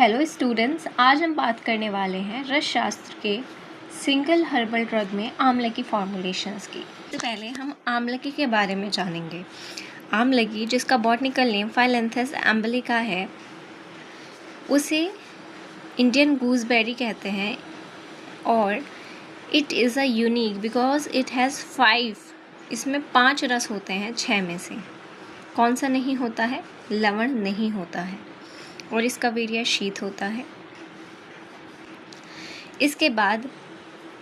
Hello students, आज हम बात करने वाले हैं रस शास्त्र के सिंगल हर्बल ड्रग में आमलकी फॉर्मुलेशंस की। तो पहले हम आमलकी के बारे में जानेंगे। आमलकी, जिसका बॉटनिकल नेम फाइलेंथस एम्बलिका है, उसे इंडियन गूसबेरी कहते हैं और it is a unique because it has 5, इसमें 5 रस होते हैं 6 में से। कौन सा नहीं होता है? लवण नहीं होता है और इसका वीर्य शीत होता है। इसके बाद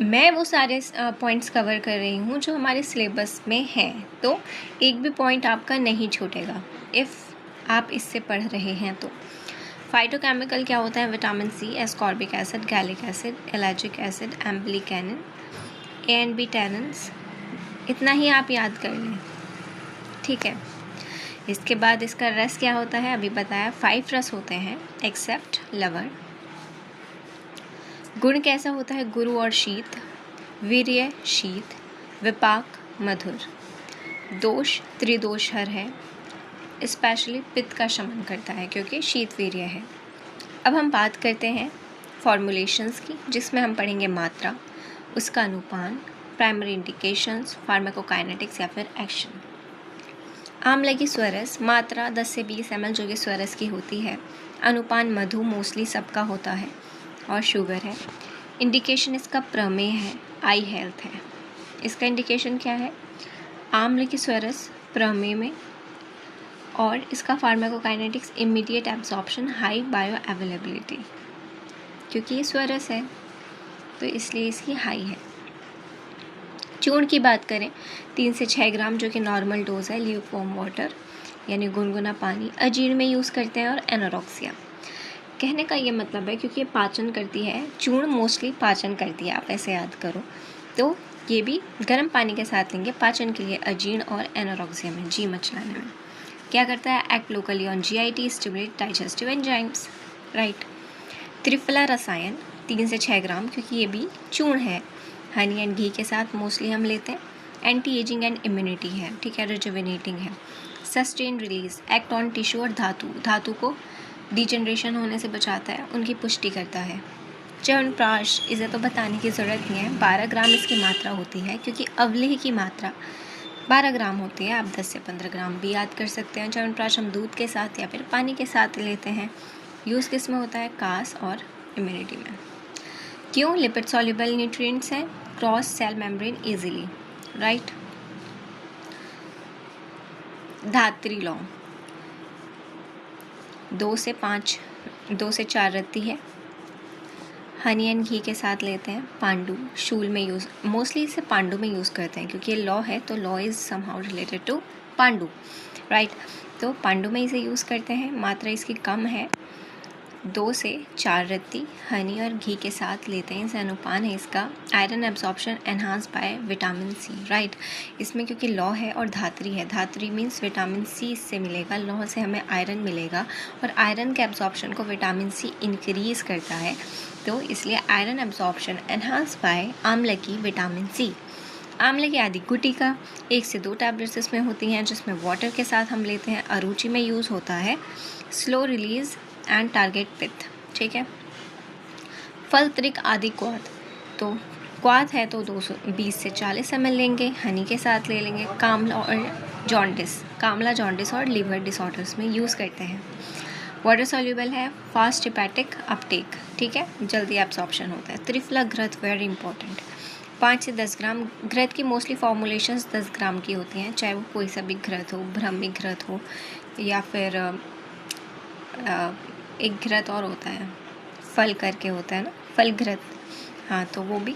मैं वो सारे पॉइंट्स कवर कर रही हूँ जो हमारे सिलेबस में हैं, तो एक भी पॉइंट आपका नहीं छूटेगा इफ़ आप इससे पढ़ रहे हैं तो। फाइटोकेमिकल क्या होता है? Vitamin C, ascorbic acid, gallic acid, ellagic acid, emblicanin, A and B tannins. इतना ही आप याद कर लें, ठीक है। इसके बाद इसका रस क्या होता है? अभी बताया 5 रस होते हैं एक्सेप्ट लवण। गुण कैसा होता है? गुरु और शीत, वीर्य शीत, विपाक मधुर। दोष त्रिदोषहर है, स्पेशली पित्त का शमन करता है क्योंकि शीत वीर्य है। अब हम बात करते हैं फॉर्मुलेशंस की, जिसमें हम पढ़ेंगे मात्रा, उसका अनुपान, प्राइमरी इंडिकेशंस, फार्माकोकाइनेटिक्स या फिर एक्शन। आमलकी स्वरस मात्रा 10 से 20 ml जो कि स्वरस की होती है। अनुपान मधु मोस्टली सबका होता है और शुगर है। इंडिकेशन इसका प्रमेय है, आई हेल्थ है। इसका इंडिकेशन क्या है? आम्लकी स्वरस प्रमेय में, और इसका pharmacokinetics immediate absorption, high bio availability. क्योंकि ये स्वरस है तो इसलिए इसकी हाई है। चूर्ण की बात करें 3 से 6 ग्राम जो कि नॉर्मल डोज है। ल्यूकवार्म वाटर यानी गुनगुना पानी अजीर्ण में यूज़ करते हैं। और एनोरेक्सिया, कहने का ये मतलब है क्योंकि ये पाचन करती है, चूर्ण मोस्टली पाचन करती है, आप ऐसे याद करो, तो ये भी गर्म पानी के साथ लेंगे पाचन के लिए। अजीर्ण और एनोरेक्सिया में, जी मचलाने में क्या करता है? Act locally on GIT, stimulate digestive enzymes, right. Triphala रसायन 3 से 6 ग्राम क्योंकि ये भी चूर्ण है। हनी एंड घी के साथ मोस्टली हम लेते हैं। एंटी एजिंग एंड इम्यूनिटी है, ठीक है, रिजुविनेटिंग है। Sustain release, act on tissue और धातु को डिजनरेशन होने से बचाता है, उनकी पुष्टि करता है। च्यवनप्राश, इसे तो बताने की ज़रूरत नहीं है, 12 ग्राम इसकी मात्रा होती है क्योंकि अवलेह की मात्रा 12 ग्राम होती है। आप 10 से 15 ग्राम भी याद कर सकते हैं। च्यवनप्राश हम दूध के साथ या फिर पानी के साथ लेते हैं। यूज़ किस में होता है? कास और इम्यूनिटी में। क्यों? लिपिड सॉल्युबल न्यूट्रिएंट्स हैं, cross sell membrane easily, right. धात्री लौंग 2 से 4 रत्ती है। हनी एंड घी के साथ लेते हैं। पांडु, शूल में यूज़, मोस्टली इसे पांडु में यूज़ करते हैं क्योंकि ये लॉ है, तो law is somehow related to pandu, right. तो पांडु में इसे यूज़ करते हैं। मात्रा इसकी कम है, 2 से 4 रत्ती हनी और घी के साथ लेते हैं। इस अनुपान है इसका। Iron absorption enhance by vitamin C, right. इसमें क्योंकि लौ है और धात्री है, धात्री मीन्स विटामिन सी इससे मिलेगा, लौ से हमें आयरन मिलेगा और आयरन के एब्जॉर्प्शन को विटामिन सी इंक्रीज़ करता है, तो इसलिए आयरन एब्जॉर्प्शन एनहांस बाय आमलकी विटामिन सी। आंवले की आदि गुटिका 1 से 2 टैबलेट्स इसमें होती हैं, जिसमें वाटर के साथ हम लेते हैं। अरुचि में यूज़ होता है। स्लो रिलीज एंड टारगेट पित्त, ठीक है। फल त्रिक आदि क्वाथ, तो क्वाथ है तो 220 से 40 ml लेंगे, हनी के साथ ले लेंगे। कामला जॉन्डिस और लीवर डिसऑर्डर्स में यूज़ करते हैं। वाटर सॉल्युबल है, फास्ट हिपैटिक अपटेक, ठीक है, जल्दी एब्जॉर्प्शन होता है। त्रिफला घृत वेरी इंपॉर्टेंट, 5 से 10 ग्राम। घृत की मोस्टली फॉर्मुलेशंस 10 ग्राम की होती हैं, चाहे वो कोई सा भी घृत हो, ब्रह्मी घृत हो या फिर एक घृत और होता है, फल करके होता है ना, फल घृत, हाँ, तो वो भी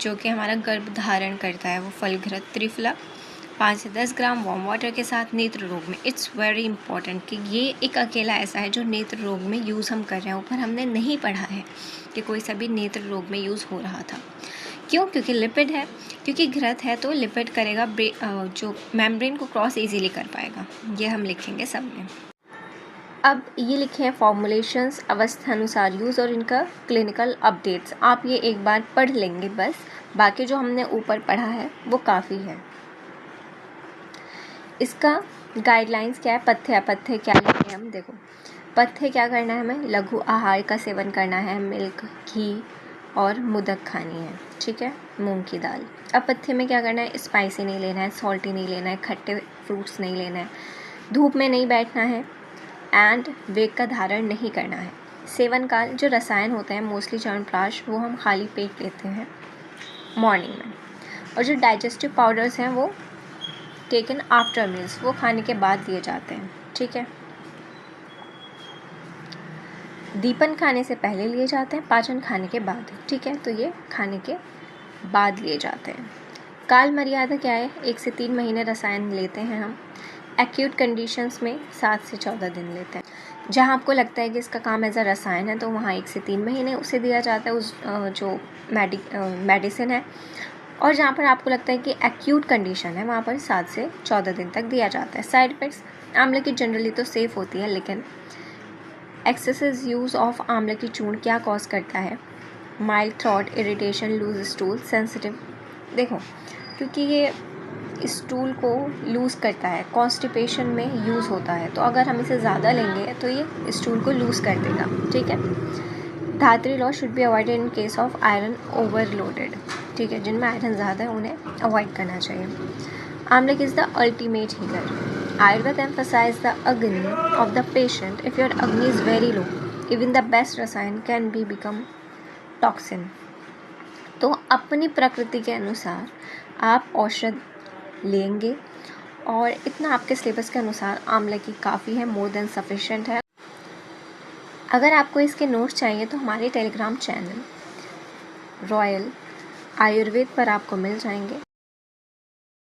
जो कि हमारा गर्भ धारण करता है, वो फल घृत। त्रिफला 5 से 10 ग्राम वार्म वाटर के साथ। नेत्र रोग में इट्स वेरी इंपॉर्टेंट कि ये एक अकेला ऐसा है जो नेत्र रोग में यूज़ हम कर रहे हैं। ऊपर हमने नहीं पढ़ा है कि कोई सा भी नेत्र रोग में यूज़ हो रहा था। क्यों? क्योंकि लिपिड है, क्योंकि घृत है तो लिपिड करेगा, जो मेम्ब्रेन को क्रॉस इजीली कर पाएगा। ये हम लिखेंगे सब में। अब ये लिखे हैं फॉर्मुलेशंस, अवस्था अनुसार यूज़ और इनका क्लिनिकल अपडेट्स। आप ये एक बार पढ़ लेंगे बस, बाकी जो हमने ऊपर पढ़ा है वो काफ़ी है। इसका गाइडलाइंस क्या है? पथ्य अपथ्य क्या लिखे हम देखो। पथ्य क्या करना है हमें? लघु आहार का सेवन करना है, मिल्क, घी और मुदक खानी है, ठीक है, मूंग की दाल। अपथ्य में क्या करना है? स्पाइसी नहीं लेना है, सॉल्टी नहीं लेना है, खट्टे फ्रूट्स नहीं लेना है, धूप में नहीं बैठना है एंड वेग का धारण नहीं करना है। सेवन काल, जो रसायन होते हैं मोस्टली च्यवनप्राश, वो हम खाली पेट लेते हैं मॉर्निंग में। और जो डाइजेस्टिव पाउडर्स हैं वो टेकन आफ्टर मील्स, वो खाने के बाद लिए जाते हैं, ठीक है। दीपन खाने से पहले लिए जाते हैं, पाचन खाने के बाद, ठीक है, तो ये खाने के बाद लिए जाते हैं। काल मर्यादा क्या है? 1 से 3 महीने रसायन लेते हैं हम। एक्यूट कंडीशंस में 7 से 14 दिन लेते हैं। जहाँ आपको लगता है कि इसका काम एज अ रसायन है तो वहाँ 1 से 3 महीने उसे दिया जाता है, उस जो मेडिसिन है। और जहाँ पर आपको लगता है कि एक्यूट कंडीशन है वहाँ पर 7 से 14 दिन तक दिया जाता है। साइड इफ़ेक्ट्स, आंवले की जनरली तो सेफ़ होती है, लेकिन एक्सेसिव यूज़ ऑफ आंवले की चूर्ण क्या कॉज करता है? Mild throat irritation, loose stool, sensitive. देखो, क्योंकि ये स्टूल को लूज़ करता है, कॉन्स्टिपेशन में यूज़ होता है, तो अगर हम इसे ज़्यादा लेंगे तो ये स्टूल को लूज़ कर देगा, ठीक है। धात्री loss should be avoided in case of iron overloaded, ठीक है, जिनमें आयरन ज़्यादा है उन्हें अवॉइड करना चाहिए। Amalaka is the ultimate healer. Ayurveda emphasizes the agni of the patient. If your agni is very low, even the best rasayan can become toxin. तो अपनी प्रकृति के अनुसार आप औषध लेंगे और इतना आपके सिलेबस के अनुसार आंवले की काफ़ी है, मोर देन सफिशेंट है। अगर आपको इसके नोट्स चाहिए तो हमारे टेलीग्राम चैनल रॉयल आयुर्वेद पर आपको मिल जाएंगे।